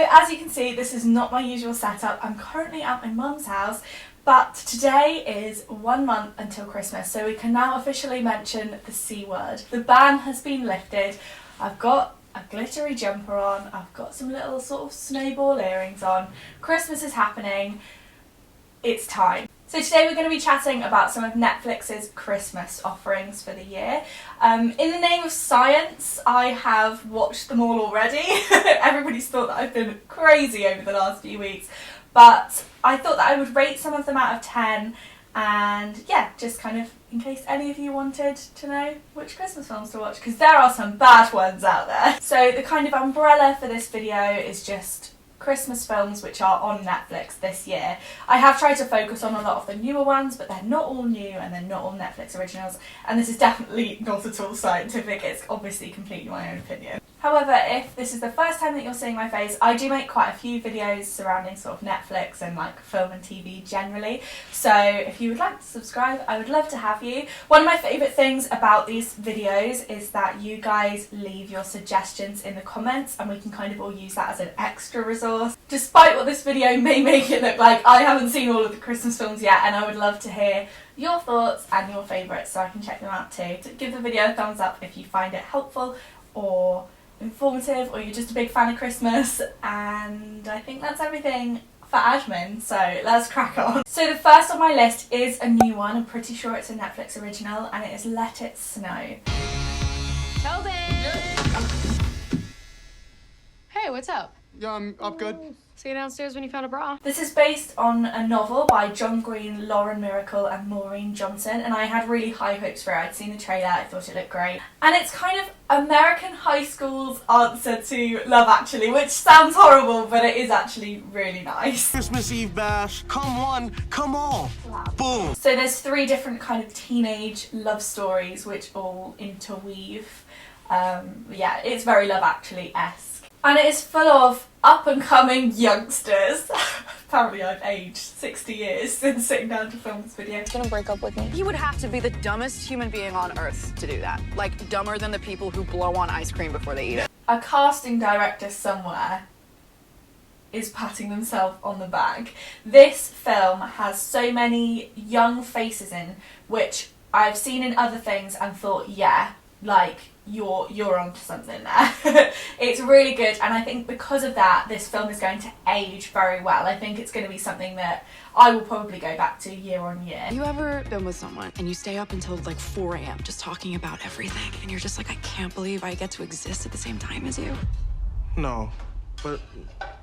as you can see, this is not my usual setup. I'm currently at my mum's house, but today is 1 month until Christmas, so we can now officially mention the C word. The ban has been lifted. I've got a glittery jumper on, I've got some little sort of snowball earrings on. Christmas is happening. It's time. So today we're going to be chatting about some of Netflix's Christmas offerings for the year. In the name of science, I have watched them all already. Everybody's thought that I've been crazy over the last few weeks, but I thought that I would rate some of them out of 10, and yeah, just kind of in case any of you wanted to know which Christmas films to watch, because there are some bad ones out there. So the kind of umbrella for this video is just Christmas films which are on Netflix this year. I have tried to focus on a lot of the newer ones, but they're not all new and they're not all Netflix originals, and this is definitely not at all scientific. It's obviously completely my own opinion. However, if this is the first time that you're seeing my face, I do make quite a few videos surrounding sort of Netflix and like film and TV generally, so if you would like to subscribe, I would love to have you. One of my favourite things about these videos is that you guys leave your suggestions in the comments and we can kind of all use that as an extra resource. Despite what this video may make it look like, I haven't seen all of the Christmas films yet, and I would love to hear your thoughts and your favourites so I can check them out too. So give the video a thumbs up if you find it helpful or informative, or you're just a big fan of Christmas, and I think that's everything for admin, so let's crack on. So the first on my list is a new one. I'm pretty sure it's a Netflix original, and it is Let It Snow. Tobin! Hey, what's up? Yeah, I'm good. See you downstairs when you found a bra. This is based on a novel by John Green, Lauren Miracle and Maureen Johnson, and I had really high hopes for it. I'd seen the trailer, I thought it looked great. And it's kind of American high school's answer to Love Actually, which sounds horrible, but it is actually really nice. Christmas Eve bash. Come one, come all. Wow. Boom. So there's 3 different kind of teenage love stories which all interweave. Yeah, it's very Love Actually-esque. And it is full of up-and-coming youngsters. Apparently I've aged 60 years since sitting down to film this video. He's gonna break up with me. You would have to be the dumbest human being on earth to do that. Like, dumber than the people who blow on ice cream before they eat it. A casting director somewhere is patting themselves on the back. This film has so many young faces in, which I've seen in other things and thought, yeah, like, you're onto something there. It's really good, and I think because of that this film is going to age very well. I think it's going to be something that I will probably go back to year on year. Have you ever been with someone and you stay up until like 4 a.m. just talking about everything, and you're just like, I can't believe I get to exist at the same time as you? No, but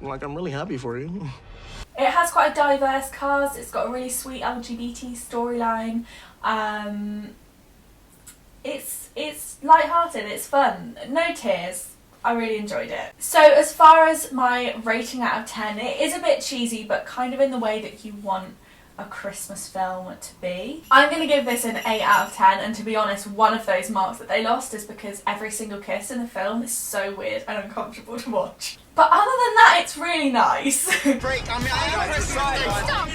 like I'm really happy for you. It has quite a diverse cast. It's got a really sweet LGBT storyline. It's light-hearted, it's fun, no tears. I really enjoyed it. So as far as my rating out of 10, it is a bit cheesy, but kind of in the way that you want a Christmas film to be. I'm going to give this an 8 out of 10, and to be honest, one of those marks that they lost is because every single kiss in the film is so weird and uncomfortable to watch. But other than that, it's really nice. Break, I mean, Stop!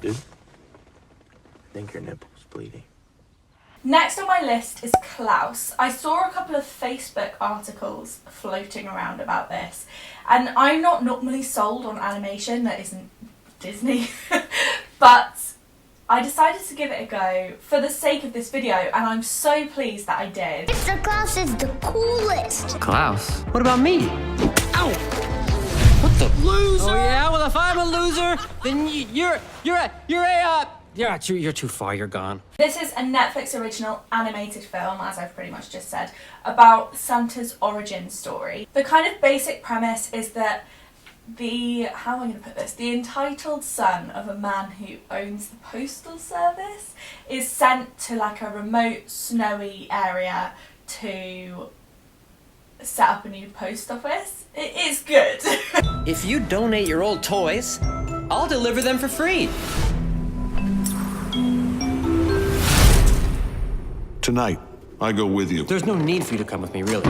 Dude, I think your nipple's bleeding. Next on my list is Klaus. I saw a couple of Facebook articles floating around about this, and I'm not normally sold on animation that isn't Disney, but I decided to give it a go for the sake of this video, and I'm so pleased that I did. Mr. Klaus is the coolest. Klaus? What about me? Ow! What the loser? Oh yeah, well if I'm a loser, then you're too far. You're gone. This is a Netflix original animated film, as I've pretty much just said, about Santa's origin story. The kind of basic premise is that the entitled son of a man who owns the postal service is sent to like a remote, snowy area to set up a new post office. It is good. If you donate your old toys, I'll deliver them for free. Tonight, I go with you. There's no need for you to come with me, really.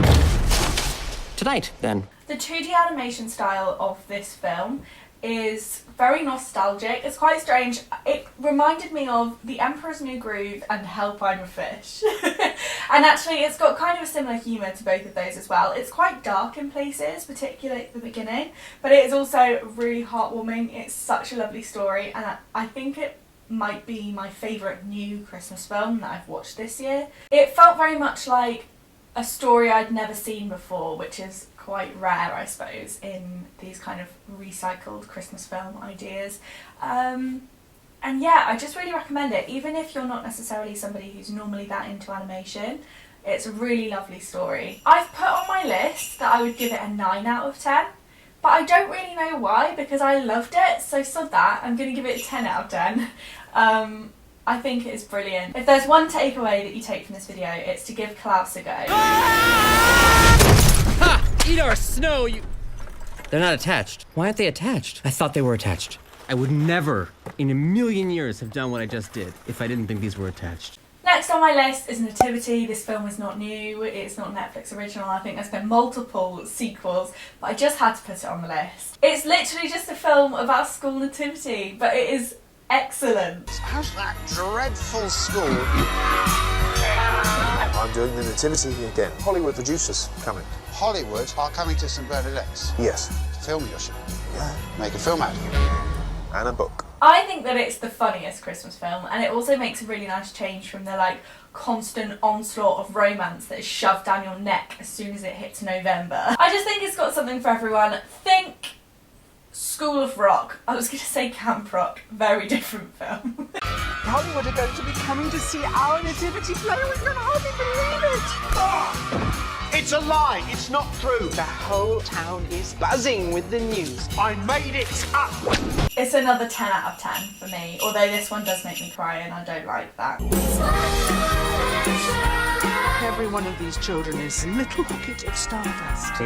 Tonight, then. The 2D animation style of this film is very nostalgic. It's quite strange. It reminded me of The Emperor's New Groove and Help I'm a Fish. And actually it's got kind of a similar humour to both of those as well. It's quite dark in places, particularly at the beginning, but it is also really heartwarming. It's such a lovely story, and I think it might be my favourite new Christmas film that I've watched this year. It felt very much like a story I'd never seen before, which is quite rare, I suppose, in these kind of recycled Christmas film ideas. And yeah, I just really recommend it, even if you're not necessarily somebody who's normally that into animation. It's a really lovely story. I've put on my list that I would give it a 9 out of 10, but I don't really know why, because I loved it, so sod that. I'm going to give it a 10 out of 10. I think it is brilliant. If there's one takeaway that you take from this video, it's to give Klaus a go. Ha! Eat our snow, you... They're not attached. Why aren't they attached? I thought they were attached. I would never, in a million years, have done what I just did if I didn't think these were attached. Next on my list is Nativity. This film is not new, it's not Netflix original. I think there's been multiple sequels, but I just had to put it on the list. It's literally just a film about school nativity, but it is excellent. How's that dreadful school? I'm doing the Nativity again. Hollywood producers coming. Hollywood are coming to St Bernadette's? Yes. To film your show? Yeah. Make a film out of you? And a book. I think that it's the funniest Christmas film, and it also makes a really nice change from the constant onslaught of romance that is shoved down your neck as soon as it hits November. I just think it's got something for everyone. Think School of Rock. I was going to say Camp Rock. Very different film. Hollywood are going to be coming to see our nativity play. We can hardly believe it. Oh, it's a lie. It's not true. the whole town is buzzing with the news. I made it up. It's another 10 out of 10 for me, although this one does make me cry and I don't like that. Every one of these children is a little pocket of stardust.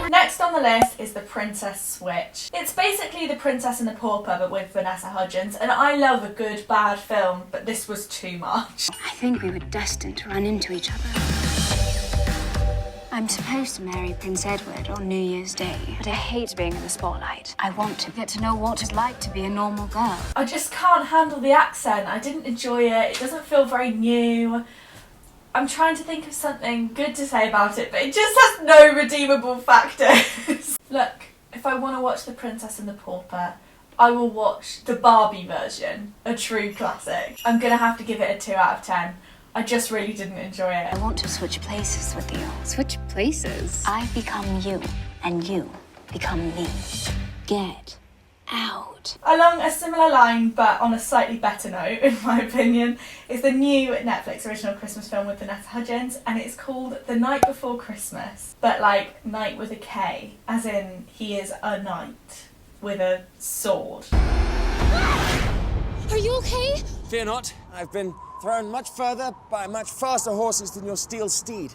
Next on the list is The Princess Switch. It's basically The Princess and the Pauper, but with Vanessa Hudgens, and I love a good, bad film, but this was too much. I think we were destined to run into each other. I'm supposed to marry Prince Edward on New Year's Day, but I hate being in the spotlight. I want to get to know what it's like to be a normal girl. I just can't handle the accent. I didn't enjoy it. It doesn't feel very new. I'm trying to think of something good to say about it, but it just has no redeemable factors. Look, if I want to watch The Princess and the Pauper, I will watch the Barbie version, a true classic. I'm gonna have to give it a 2 out of 10. I just really didn't enjoy it. I want to switch places with you. Switch places? I become you, and you become me. Get out. Along a similar line, but on a slightly better note, in my opinion, is the new Netflix original Christmas film with Vanessa Hudgens, and it's called The Night Before Christmas, but like night with a K, as in he is a knight with a sword. Are you okay? Fear not. I've been thrown much further by much faster horses than your steel steed.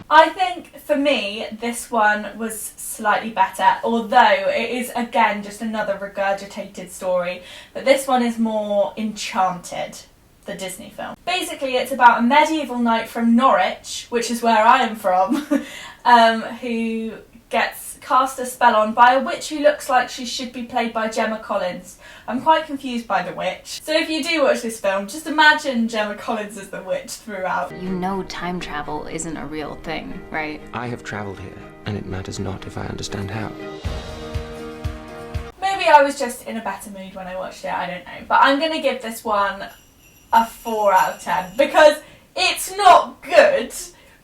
I think, for me, this one was slightly better, although it is, again, just another regurgitated story, but this one is more Enchanted, the Disney film. Basically, it's about a medieval knight from Norwich, which is where I am from, who gets cast a spell on by a witch who looks like she should be played by Gemma Collins. I'm quite confused by the witch. So if you do watch this film, just imagine Gemma Collins as the witch throughout. You know time travel isn't a real thing, right? I have traveled here, and it matters not if I understand how. Maybe I was just in a better mood when I watched it, I don't know. But I'm going to give this one a 4 out of 10 because it's not good,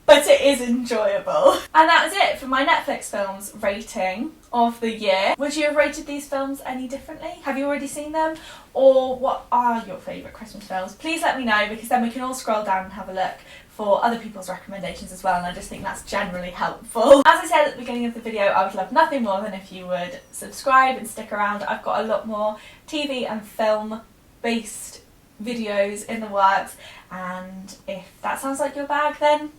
but it is enjoyable. And that is it for my Netflix films rating of the year. Would you have rated these films any differently? Have you already seen them? Or what are your favourite Christmas films? Please let me know, because then we can all scroll down and have a look for other people's recommendations as well, and I just think that's generally helpful. As I said at the beginning of the video, I would love nothing more than if you would subscribe and stick around. I've got a lot more TV and film based videos in the works, and if that sounds like your bag, then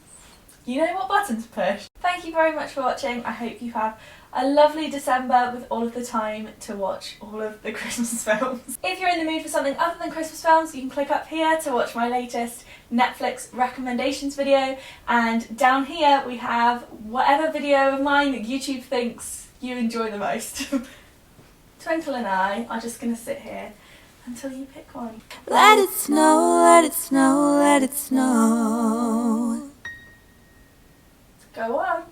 you know what button to push. Thank you very much for watching. I hope you have a lovely December with all of the time to watch all of the Christmas films. If you're in the mood for something other than Christmas films, you can click up here to watch my latest Netflix recommendations video, and down here we have whatever video of mine that YouTube thinks you enjoy the most. Twinkle and I are just going to sit here until you pick one. Let it snow, let it snow, let it snow. Go on.